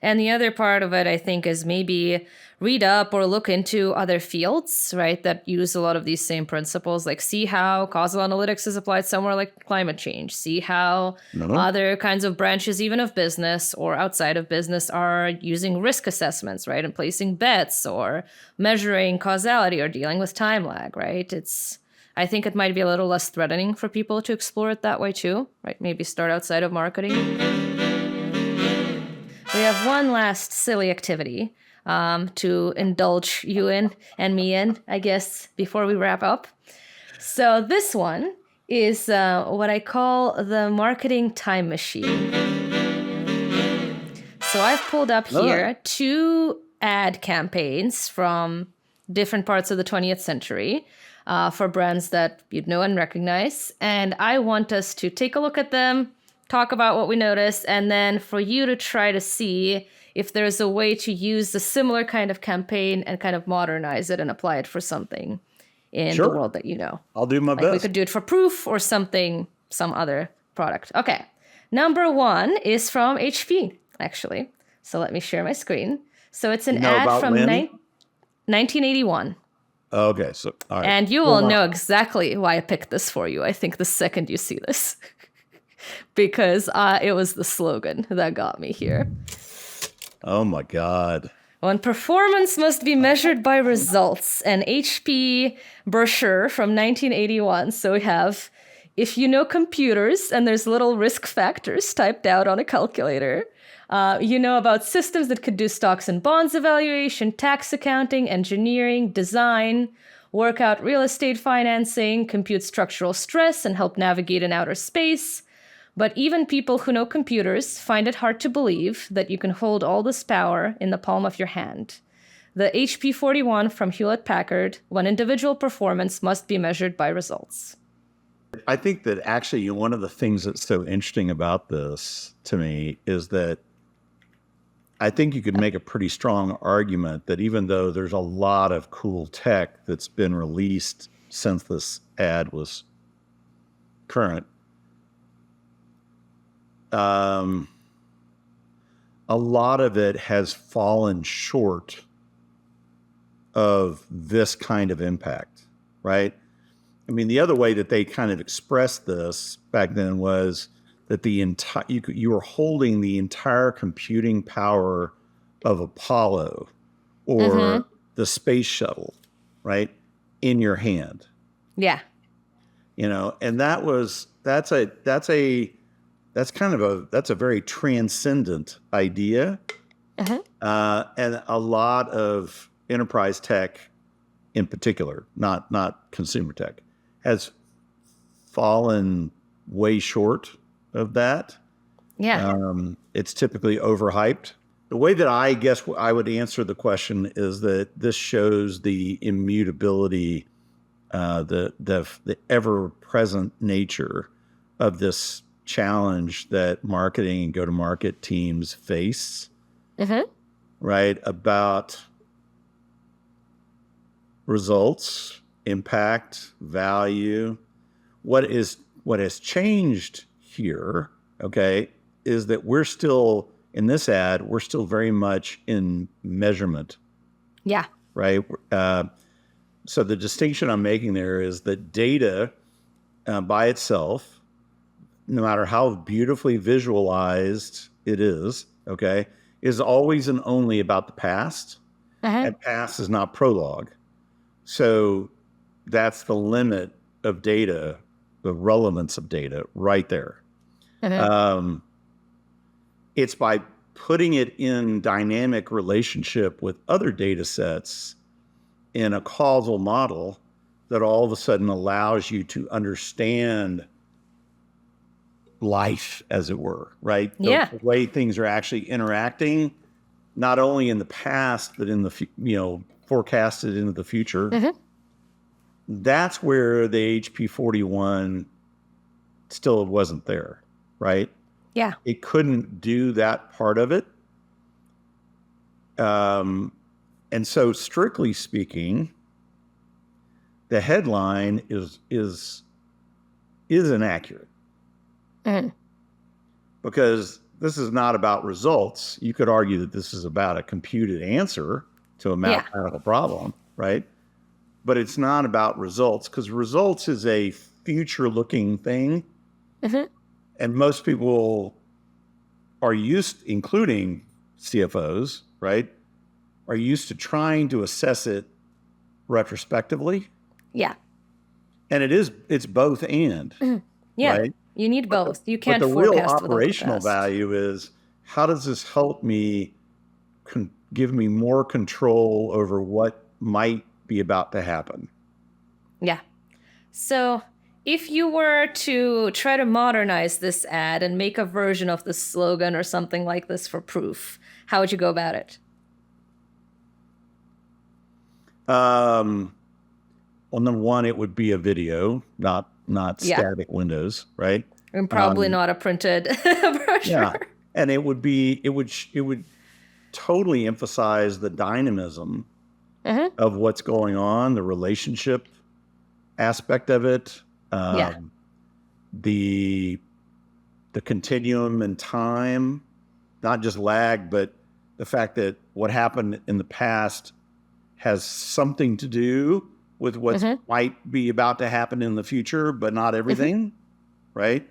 And the other part of it, I think, is maybe read up or look into other fields, right, that use a lot of these same principles, like see how causal analytics is applied somewhere like climate change, see how other kinds of branches, even of business or outside of business, are using risk assessments, right, and placing bets or measuring causality or dealing with time lag, right? I think it might be a little less threatening for people to explore it that way too, right? Maybe start outside of marketing. We have one last silly activity to indulge you in and me in, I guess, before we wrap up. So this one is what I call the marketing time machine. So I've pulled up here 2 ad campaigns from different parts of the 20th century for brands that you'd know and recognize. And I want us to take a look at them, talk about what we noticed, and then for you to try to see if there's a way to use the similar kind of campaign and kind of modernize it and apply it for something in the world that you know. I'll do my best. We could do it for proof or something, some other product. Okay. Number 1 is from HP, actually. So let me share my screen. So it's an ad from 1981. Okay. So, all right. And you will know exactly why I picked this for you, I think, the second you see this. Because it was the slogan that got me here. Oh my God. When performance must be measured by results, an HP brochure from 1981. So we have, if you know computers, and there's little risk factors typed out on a calculator. You know about systems that could do stocks and bonds evaluation, tax accounting, engineering, design, work out real estate financing, compute structural stress, and help navigate in outer space. But even people who know computers find it hard to believe that you can hold all this power in the palm of your hand. The HP 41 from Hewlett-Packard, when individual performance must be measured by results. I think that actually one of the things that's so interesting about this to me is that I think you could make a pretty strong argument that even though there's a lot of cool tech that's been released since this ad was current, a lot of it has fallen short of this kind of impact, right? I mean, the other way that they kind of expressed this back then was that you were holding the entire computing power of Apollo or the space shuttle, right, in your hand. Yeah. And that's a very transcendent idea. And a lot of enterprise tech in particular, not consumer tech, has fallen way short of that. Yeah. It's typically overhyped. The way that I guess I would answer the question is that this shows the immutability the ever-present nature of this challenge that marketing and go-to-market teams face, right? About results, impact, value. What has changed here, okay, is that we're still, in this ad, we're still very much in measurement. Yeah. Right? So the distinction I'm making there is that data by itself, no matter how beautifully visualized it is, okay, is always and only about the past. And past is not prologue. So that's the limit of data, the relevance of data right there. It's by putting it in dynamic relationship with other data sets in a causal model that all of a sudden allows you to understand life, as it were, right? Yeah. The way things are actually interacting, not only in the past, but in the, forecasted into the future. That's where the HP41 still wasn't there, right? Yeah. It couldn't do that part of it. And so strictly speaking, the headline is inaccurate. Because this is not about results. You could argue that this is about a computed answer to a mathematical problem, right? But it's not about results, because results is a future-looking thing. And most people are used, including CFOs, right, are used to trying to assess it retrospectively. Yeah. And it's both and. Yeah. Right? You need both. You can't forecast. But the real operational without the past. value is, how does this help me give me more control over what might be about to happen? Yeah. So if you were to try to modernize this ad and make a version of the slogan or something like this for proof, how would you go about it? Well, number one, it would be a video, not static windows, right? And probably not a printed brochure. Yeah, and it would totally emphasize the dynamism of what's going on, the relationship aspect of it, the continuum in time, not just lag, but the fact that what happened in the past has something to do with what might be about to happen in the future, but not everything, right?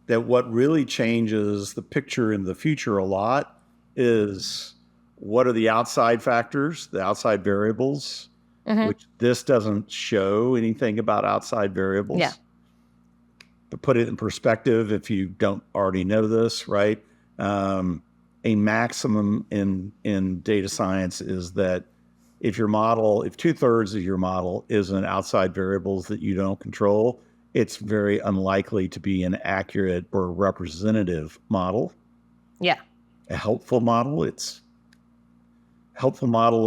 That what really changes the picture in the future a lot is, what are the outside factors, the outside variables, which this doesn't show anything about outside variables. Yeah. To put it in perspective, if you don't already know this, right? A maximum in data science is that if 2/3 of your model isn't outside variables that you don't control, it's very unlikely to be an accurate or representative model. Yeah. A helpful model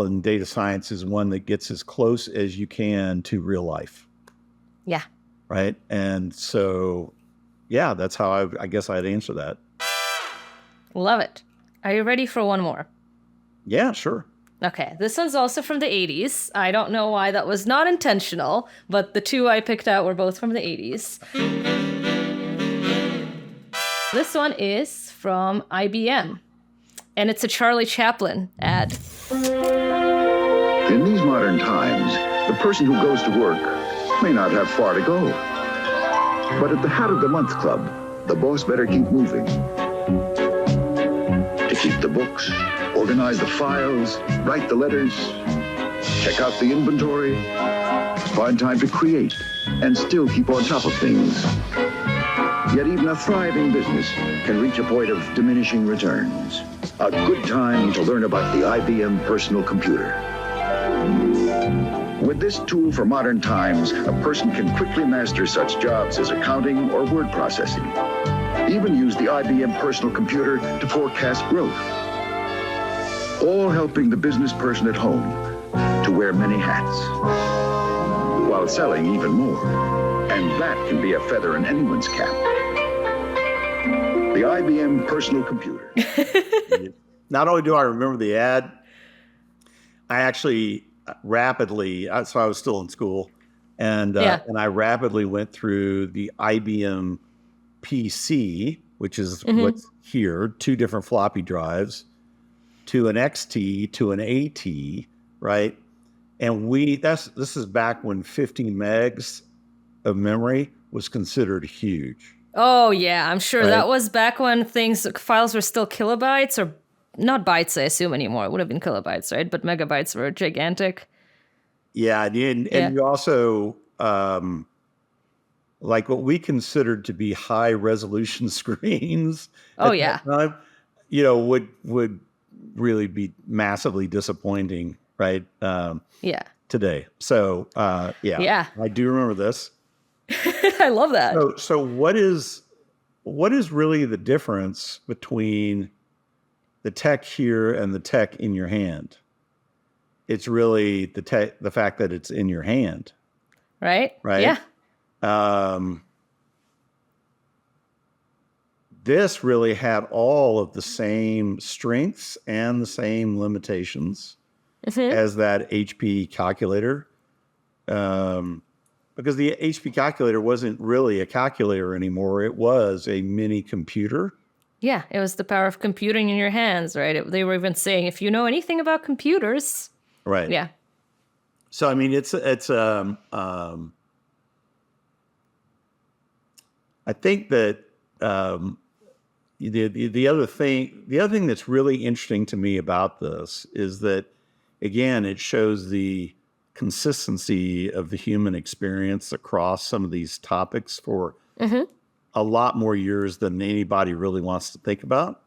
in data science is one that gets as close as you can to real life. Yeah. Right. And so, yeah, that's how I guess I'd answer that. Love it. Are you ready for one more? Yeah, sure. Okay, this one's also from the 80s. I don't know why that was not intentional, but the two I picked out were both from the 80s. This one is from IBM, and it's a Charlie Chaplin ad. In these modern times, the person who goes to work may not have far to go. But at the Hat of the Month Club, the boss better keep moving. To keep the books, organize the files, write the letters, check out the inventory, find time to create, and still keep on top of things. Yet even a thriving business can reach a point of diminishing returns. A good time to learn about the IBM personal computer. With this tool for modern times, a person can quickly master such jobs as accounting or word processing. Even use the IBM personal computer to forecast growth. All helping the business person at home to wear many hats. while selling even more. And that can be a feather in anyone's cap. The IBM personal computer. Not only do I remember the ad, I actually rapidly, so I was still in school, and I rapidly went through the IBM PC, which is what's here, 2 different floppy drives, to an XT, to an AT, right? And this is back when 50 megs of memory was considered huge. Oh, yeah, I'm sure Right. that was back when files were still kilobytes, or not bytes, I assume, anymore. It would have been kilobytes, right? But megabytes were gigantic. Yeah, and you also, like what we considered to be high resolution screens Oh, at yeah. that time, would really be massively disappointing, right? Yeah. Today. So, Yeah. I do remember this. I love that. So what is really the difference between the tech here and the tech in your hand? It's really the fact that it's in your hand. Right? Right? Yeah. This really had all of the same strengths and the same limitations as that HP calculator. Because the HP calculator wasn't really a calculator anymore. It was a mini computer. Yeah, it was the power of computing in your hands, right? They were even saying, if you know anything about computers. Right. Yeah. So, I mean, I think that the other thing that's really interesting to me about this is that, again, it shows the consistency of the human experience across some of these topics for a lot more years than anybody really wants to think about.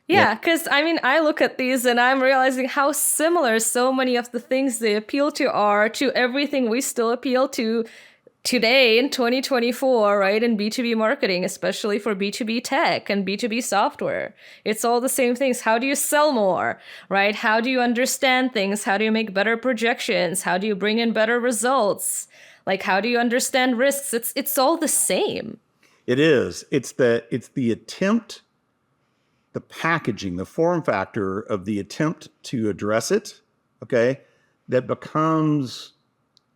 Yeah, because I mean, I look at these and I'm realizing how similar so many of the things they appeal to are to everything we still appeal to today in 2024, right? In B2B marketing, especially for B2B tech and B2B software. It's all the same things. How do you sell more, right? How do you understand things? How do you make better projections? How do you bring in better results? Like, how do you understand risks? It's all the same. It is. It's the attempt, the packaging, the form factor of the attempt to address it, okay, that becomes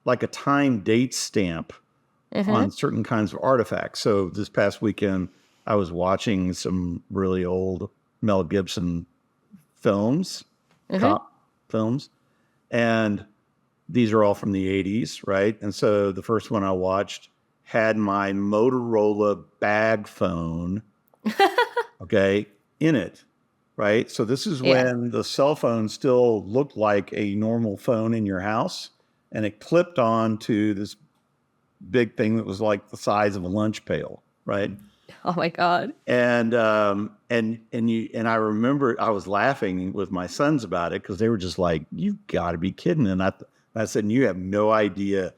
like a time date stamp on certain kinds of artifacts. So this past weekend, I was watching some really old Mel Gibson films, cop films, and these are all from the 80s, right? And so the first one I watched had my Motorola bag phone, okay, in it, right? So this is when the cell phone still looked like a normal phone in your house, and it clipped on to this big thing that was like the size of a lunch pail, right? Oh my God. And I remember I was laughing with my sons about it because they were just like, "You got to be kidding!" And I said, "You have no idea.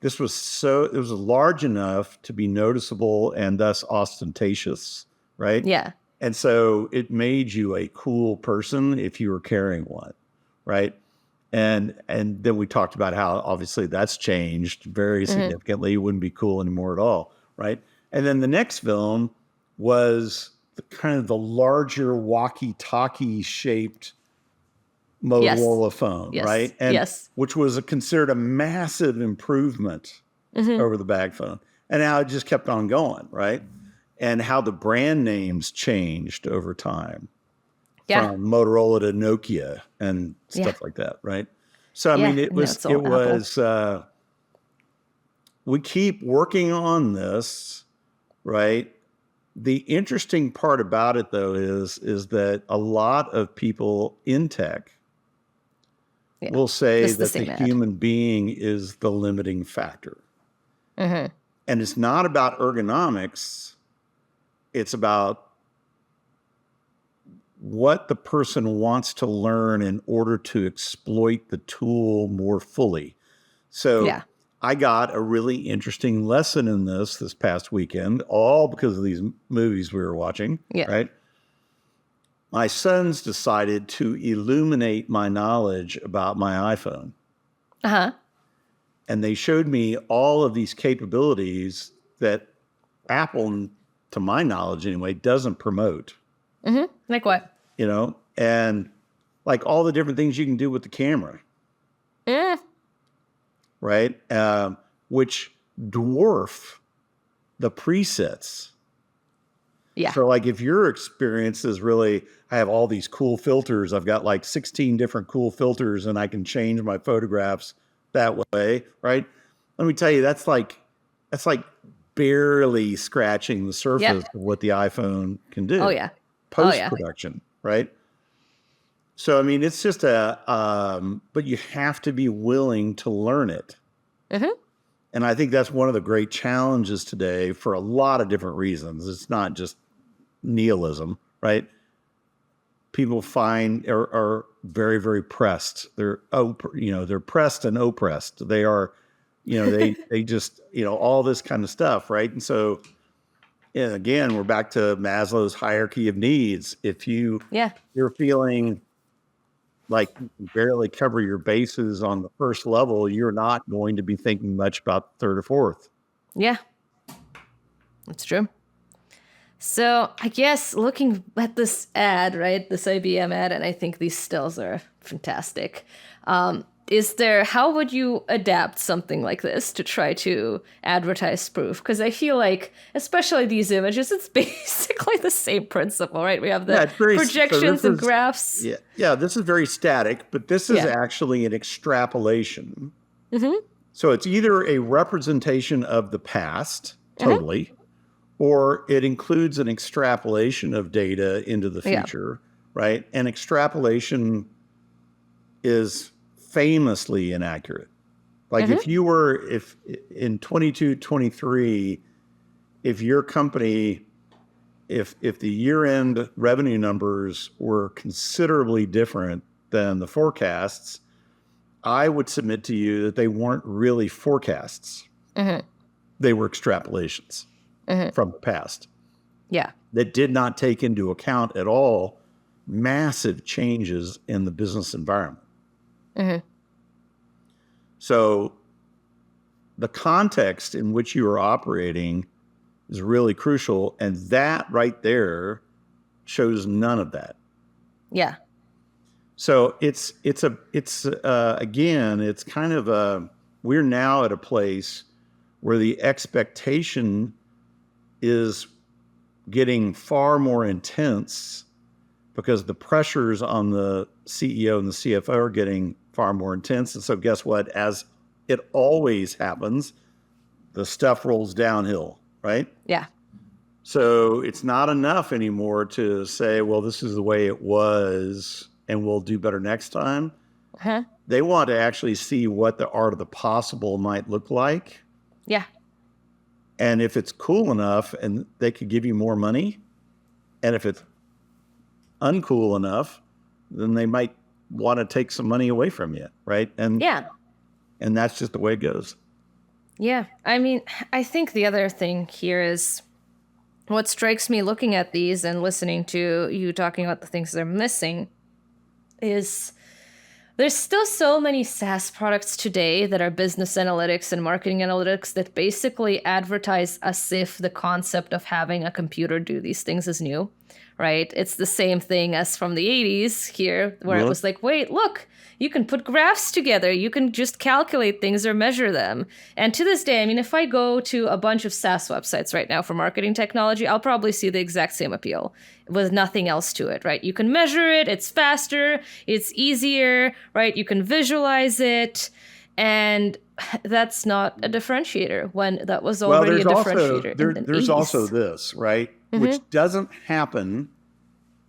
It was large enough to be noticeable and thus ostentatious, right? Yeah. And so it made you a cool person if you were carrying one, right? And then we talked about how obviously that's changed very significantly. It wouldn't be cool anymore at all, right? And then the next film was kind of the larger walkie-talkie shaped Motorola phone, right? And which was considered a massive improvement over the bag phone. And now it just kept on going, right? And how the brand names changed over time. From Motorola to Nokia and stuff like that, right? So I mean, we keep working on this, right? The interesting part about it, though, is that a lot of people in tech will say that the human being is the limiting factor. And it's not about ergonomics. It's about what the person wants to learn in order to exploit the tool more fully. So I got a really interesting lesson in this past weekend, all because of these movies we were watching, right? My sons decided to illuminate my knowledge about my iPhone. And they showed me all of these capabilities that Apple, to my knowledge anyway, doesn't promote. Like what? And like all the different things you can do with the camera. Right? Which dwarf the presets. Yeah. So like if your experience is really, I have all these cool filters, I've got like 16 different cool filters and I can change my photographs that way, right? Let me tell you, that's like barely scratching the surface of what the iPhone can do. Oh yeah. Post-production, right? So, I mean, it's just but you have to be willing to learn it. And I think that's one of the great challenges today for a lot of different reasons. It's not just nihilism, right? People are very, very pressed. They're pressed and oppressed. They are, they just, all this kind of stuff, right? And so, again, we're back to Maslow's hierarchy of needs. If you're feeling like you can barely cover your bases on the first level, you're not going to be thinking much about the third or fourth. Yeah, that's true. So I guess looking at this ad, right, this IBM ad, and I think these stills are fantastic. How would you adapt something like this to try to advertise proof? Because I feel like, especially these images, it's basically the same principle, right? We have the projections and graphs. Yeah, this is very static, but this is actually an extrapolation. So it's either a representation of the past, totally, or it includes an extrapolation of data into the future, right? And extrapolation is famously inaccurate. Like if in 22, 23, if your company, if the year-end revenue numbers were considerably different than the forecasts, I would submit to you that they weren't really forecasts. They were extrapolations from the past. Yeah. That did not take into account at all massive changes in the business environment. So the context in which you are operating is really crucial. And that right there shows none of that. Yeah. So it's kind of we're now at a place where the expectation is getting far more intense because the pressures on the CEO and the CFO are getting far more intense. And so guess what? As it always happens, the stuff rolls downhill, right? Yeah. So it's not enough anymore to say, well, this is the way it was and we'll do better next time. They want to actually see what the art of the possible might look like. Yeah. And if it's cool enough and they could give you more money, and if it's uncool enough, then they might want to take some money away from you, right? And that's just the way it goes. Yeah. I mean, I think the other thing here is what strikes me looking at these and listening to you talking about the things they're missing is there's still so many SaaS products today that are business analytics and marketing analytics that basically advertise as if the concept of having a computer do these things is new, right? It's the same thing as from the 80s here, where it was like, wait, look, you can put graphs together. You can just calculate things or measure them. And to this day, I mean, if I go to a bunch of SaaS websites right now for marketing technology, I'll probably see the exact same appeal with nothing else to it, right? You can measure it. It's faster. It's easier, right? You can visualize it. And that's not a differentiator when that was already a differentiator. There's also this, right? Which doesn't happen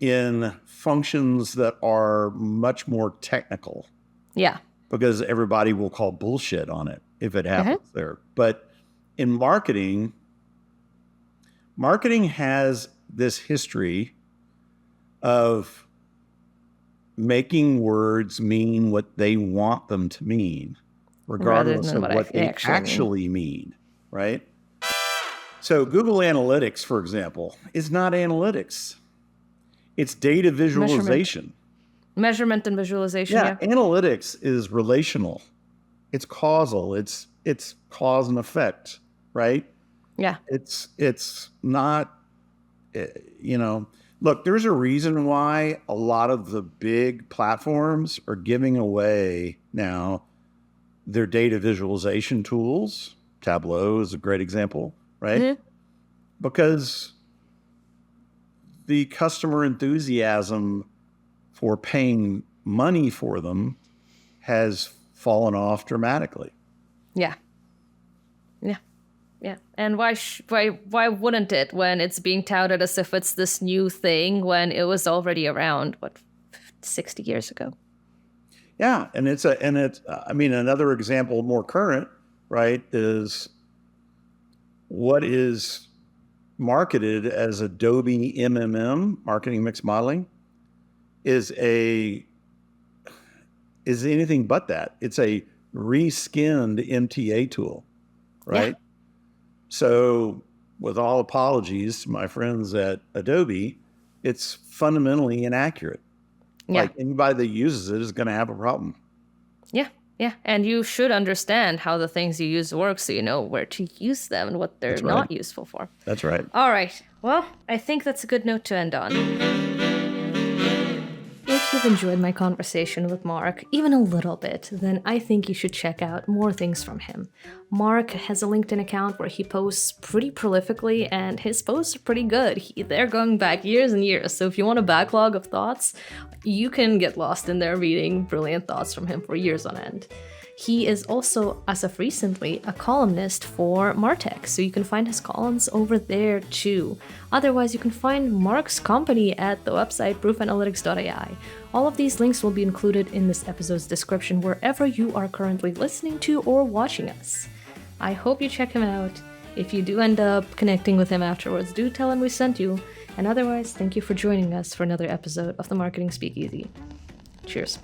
in functions that are much more technical. Yeah. Because everybody will call bullshit on it if it happens there. But in marketing has this history of making words mean what they want them to mean, regardless of what they actually mean, right? So Google Analytics, for example, is not analytics. It's data visualization. Measurement and visualization, Yeah, analytics is relational. It's causal. It's cause and effect, right? Yeah. It's not, look, there's a reason why a lot of the big platforms are giving away now their data visualization tools. Tableau is a great example, right? Mm-hmm. Because the customer enthusiasm for paying money for them has fallen off dramatically. Yeah. Yeah. Yeah. And why wouldn't it when it's being touted as if it's this new thing when it was already around, 60 years ago? Yeah. And another example more current, right, is what is marketed as Adobe MMM, marketing mix modeling, is anything but that. It's a reskinned MTA tool, right? Yeah. So with all apologies to my friends at Adobe, it's fundamentally inaccurate. Yeah. Like anybody that uses it is going to have a problem. Yeah. Yeah. And you should understand how the things you use work so you know where to use them and what they're not useful for. That's right. All right. Well, I think that's a good note to end on. If you've enjoyed my conversation with Mark, even a little bit, then I think you should check out more things from him. Mark has a LinkedIn account where he posts pretty prolifically, and his posts are pretty good. They're going back years and years, so if you want a backlog of thoughts, you can get lost in there reading brilliant thoughts from him for years on end. He is also, as of recently, a columnist for Martech, so you can find his columns over there too. Otherwise, you can find Mark's company at the website proofanalytics.ai. All of these links will be included in this episode's description wherever you are currently listening to or watching us. I hope you check him out. If you do end up connecting with him afterwards, do tell him we sent you. And otherwise, thank you for joining us for another episode of the Marketing Speakeasy. Cheers.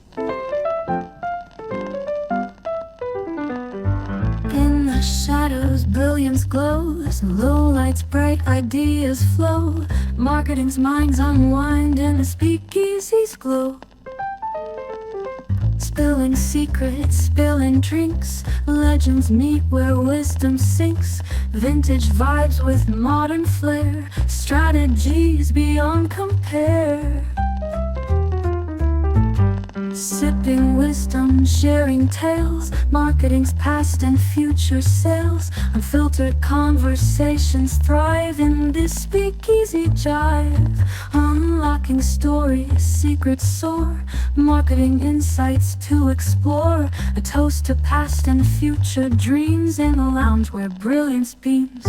Shadows, brilliance glows, low lights, bright ideas flow. Marketing's minds unwind in the speakeasy's glow. Spilling secrets, spilling drinks, legends meet where wisdom sinks. Vintage vibes with modern flair, strategies beyond compare. Sipping wisdom, sharing tales, marketing's past and future sales. Unfiltered conversations thrive in this speakeasy jive. Unlocking stories, secrets soar, marketing insights to explore. A toast to past and future dreams in a lounge where brilliance beams.